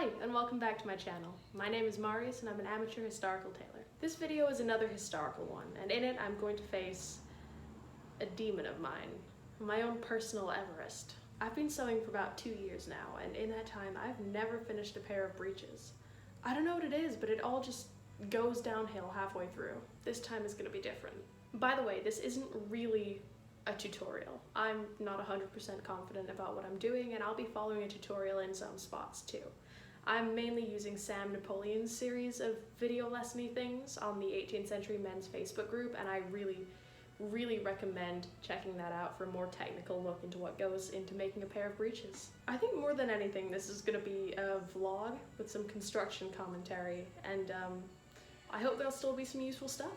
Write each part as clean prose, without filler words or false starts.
Hi, and welcome back to my channel. My name is Marius, and I'm an amateur historical tailor. This video is another historical one, and in it I'm going to face a demon of mine, my own personal Everest. I've been sewing for about 2 years now, and in that time I've never finished a pair of breeches. I don't know what it is, but it all just goes downhill halfway through. This time is going to be different. By the way, this isn't really a tutorial. I'm not 100% confident about what I'm doing, and I'll be following a tutorial in some spots too. I'm mainly using Sam Napoleon's series of video lesson-y things on the 18th Century Men's Facebook group, and I really recommend checking that out for a more technical look into what goes into making a pair of breeches. I think more than anything this is going to be a vlog with some construction commentary, and I hope there'll still be some useful stuff.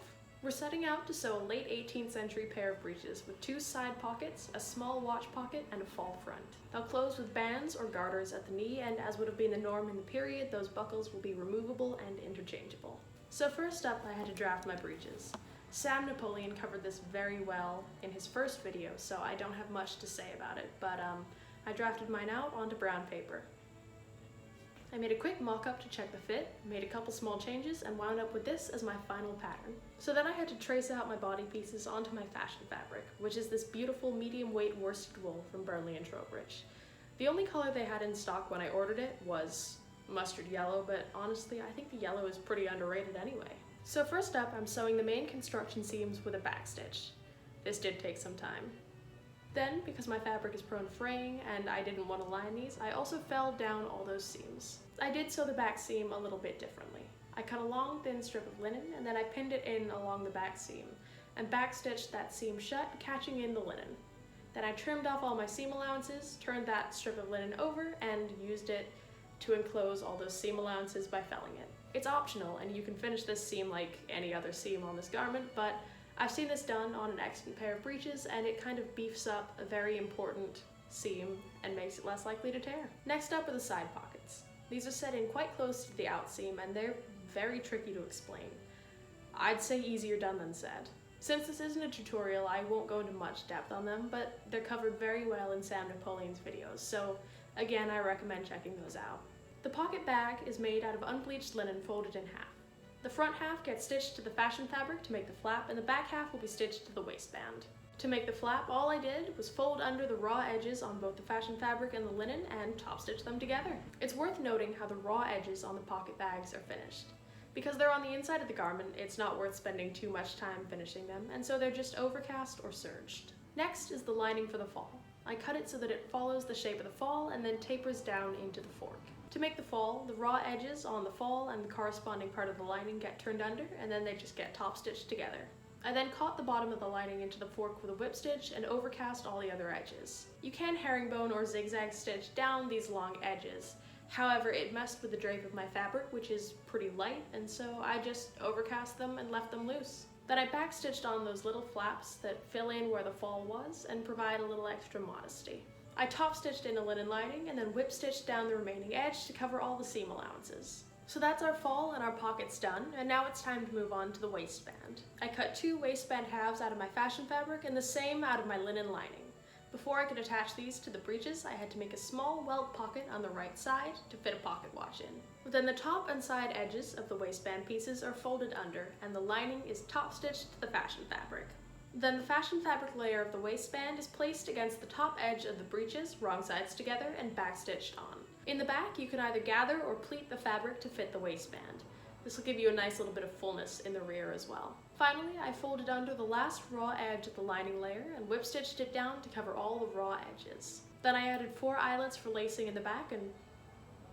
We're setting out to sew a late 18th century pair of breeches with 2 side pockets, a small watch pocket, and a fall front. They'll close with bands or garters at the knee, and as would have been the norm in the period, those buckles will be removable and interchangeable. So first up, I had to draft my breeches. Sam Napoleon covered this very well in his first video, so I don't have much to say about it, but I drafted mine out onto brown paper. I made a quick mock-up to check the fit, made a couple small changes, and wound up with this as my final pattern. So then I had to trace out my body pieces onto my fashion fabric, which is this beautiful medium-weight worsted wool from Burnley and Trowbridge. The only color they had in stock when I ordered it was mustard yellow, but honestly I think the yellow is pretty underrated anyway. So first up, I'm sewing the main construction seams with a backstitch. This did take some time. Then, because my fabric is prone to fraying and I didn't want to line these, I also fell down all those seams. I did sew the back seam a little bit differently. I cut a long thin strip of linen and then I pinned it in along the back seam and backstitched that seam shut, catching in the linen. Then I trimmed off all my seam allowances, turned that strip of linen over, and used it to enclose all those seam allowances by felling it. It's optional and you can finish this seam like any other seam on this garment, but I've seen this done on an excellent pair of breeches, and it kind of beefs up a very important seam and makes it less likely to tear. Next up are the side pockets. These are set in quite close to the outseam, and they're very tricky to explain. I'd say easier done than said. Since this isn't a tutorial, I won't go into much depth on them, but they're covered very well in Sam Napoleon's videos, so again, I recommend checking those out. The pocket bag is made out of unbleached linen folded in half. The front half gets stitched to the fashion fabric to make the flap, and the back half will be stitched to the waistband. To make the flap, all I did was fold under the raw edges on both the fashion fabric and the linen and top stitch them together. It's worth noting how the raw edges on the pocket bags are finished. Because they're on the inside of the garment, it's not worth spending too much time finishing them, and so they're just overcast or serged. Next is the lining for the fall. I cut it so that it follows the shape of the fall and then tapers down into the fork. To make the fall, the raw edges on the fall and the corresponding part of the lining get turned under, and then they just get top stitched together. I then caught the bottom of the lining into the fork with a whip stitch and overcast all the other edges. You can herringbone or zigzag stitch down these long edges. However, it messed with the drape of my fabric, which is pretty light, and so I just overcast them and left them loose. Then I backstitched on those little flaps that fill in where the fall was and provide a little extra modesty. I top stitched in a linen lining and then whip stitched down the remaining edge to cover all the seam allowances. So that's our fall and our pockets done, and now it's time to move on to the waistband. I cut 2 waistband halves out of my fashion fabric and the same out of my linen lining. Before I could attach these to the breeches, I had to make a small welt pocket on the right side to fit a pocket watch in. Then the top and side edges of the waistband pieces are folded under, and the lining is top stitched to the fashion fabric. Then the fashion fabric layer of the waistband is placed against the top edge of the breeches, wrong sides together, and backstitched on. In the back, you can either gather or pleat the fabric to fit the waistband. This will give you a nice little bit of fullness in the rear as well. Finally, I folded under the last raw edge of the lining layer and whip stitched it down to cover all the raw edges. Then I added 4 eyelets for lacing in the back, and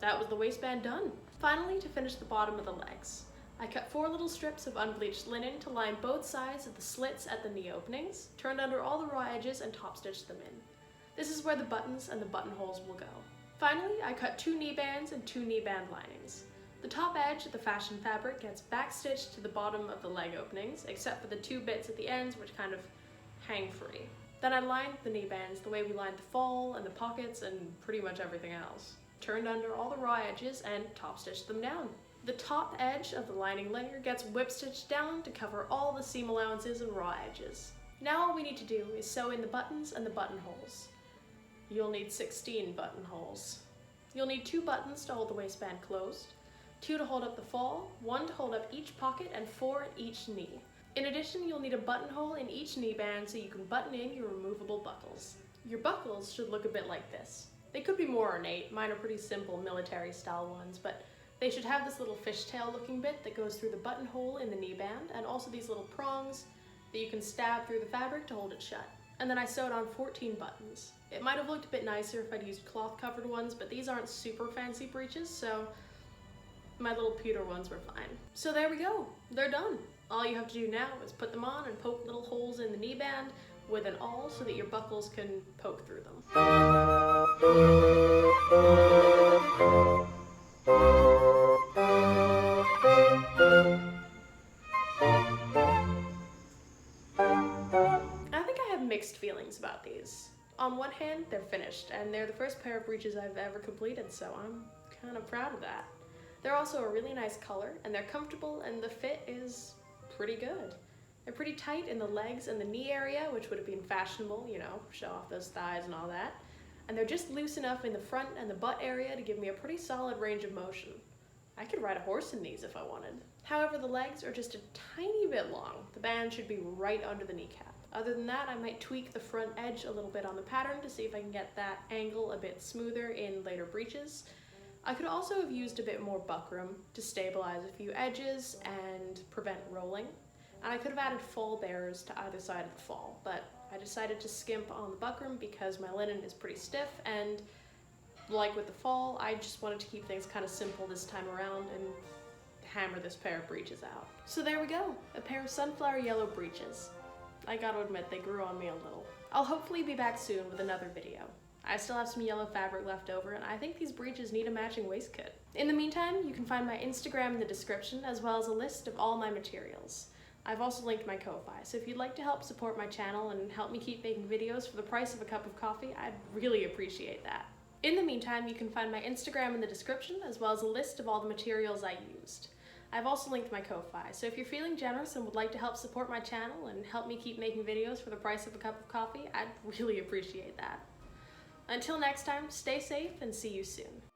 that was the waistband done. Finally, to finish the bottom of the legs, I cut 4 little strips of unbleached linen to line both sides of the slits at the knee openings, turned under all the raw edges, and top stitched them in. This is where the buttons and the buttonholes will go. Finally, I cut 2 knee bands and 2 knee band linings. The top edge of the fashion fabric gets backstitched to the bottom of the leg openings, except for the 2 bits at the ends which kind of hang free. Then I lined the knee bands the way we lined the fall and the pockets and pretty much everything else. Turned under all the raw edges and top stitched them down. The top edge of the lining layer gets whip stitched down to cover all the seam allowances and raw edges. Now all we need to do is sew in the buttons and the buttonholes. You'll need 16 buttonholes. You'll need 2 buttons to hold the waistband closed, 2 to hold up the fall, 1 to hold up each pocket, and 4 at each knee. In addition, you'll need a buttonhole in each knee band so you can button in your removable buckles. Your buckles should look a bit like this. They could be more ornate, mine are pretty simple military style ones, but they should have this little fishtail looking bit that goes through the buttonhole in the knee band, and also these little prongs that you can stab through the fabric to hold it shut. And then I sewed on 14 buttons. It might have looked a bit nicer if I'd used cloth covered ones, but these aren't super fancy breeches, so my little pewter ones were fine. So there we go, they're done. All you have to do now is put them on and poke little holes in the knee band with an awl so that your buckles can poke through them. I think I have mixed feelings about these. On one hand, they're finished, and they're the first pair of breeches I've ever completed, so I'm kind of proud of that. They're also a really nice color, and they're comfortable, and the fit is pretty good. They're pretty tight in the legs and the knee area, which would have been fashionable, you know, show off those thighs and all that. And they're just loose enough in the front and the butt area to give me a pretty solid range of motion. I could ride a horse in these if I wanted. However, the legs are just a tiny bit long. The band should be right under the kneecap. Other than that, I might tweak the front edge a little bit on the pattern to see if I can get that angle a bit smoother in later breeches. I could also have used a bit more buckram to stabilize a few edges and prevent rolling. And I could have added fall bearers to either side of the fall, but I decided to skimp on the buckram because my linen is pretty stiff, and like with the fall, I just wanted to keep things kind of simple this time around and hammer this pair of breeches out. So there we go, a pair of sunflower yellow breeches. I gotta admit, they grew on me a little. I'll hopefully be back soon with another video. I still have some yellow fabric left over, and I think these breeches need a matching waistcoat. In the meantime, you can find my Instagram in the description, as well as a list of all my materials. I've also linked my Ko-Fi, so if you'd like to help support my channel and help me keep making videos for the price of a cup of coffee, I'd really appreciate that. In the meantime, you can find my Instagram in the description, as well as a list of all the materials I used. I've also linked my Ko-Fi, so if you're feeling generous and would like to help support my channel and help me keep making videos for the price of a cup of coffee, I'd really appreciate that. Until next time, stay safe and see you soon.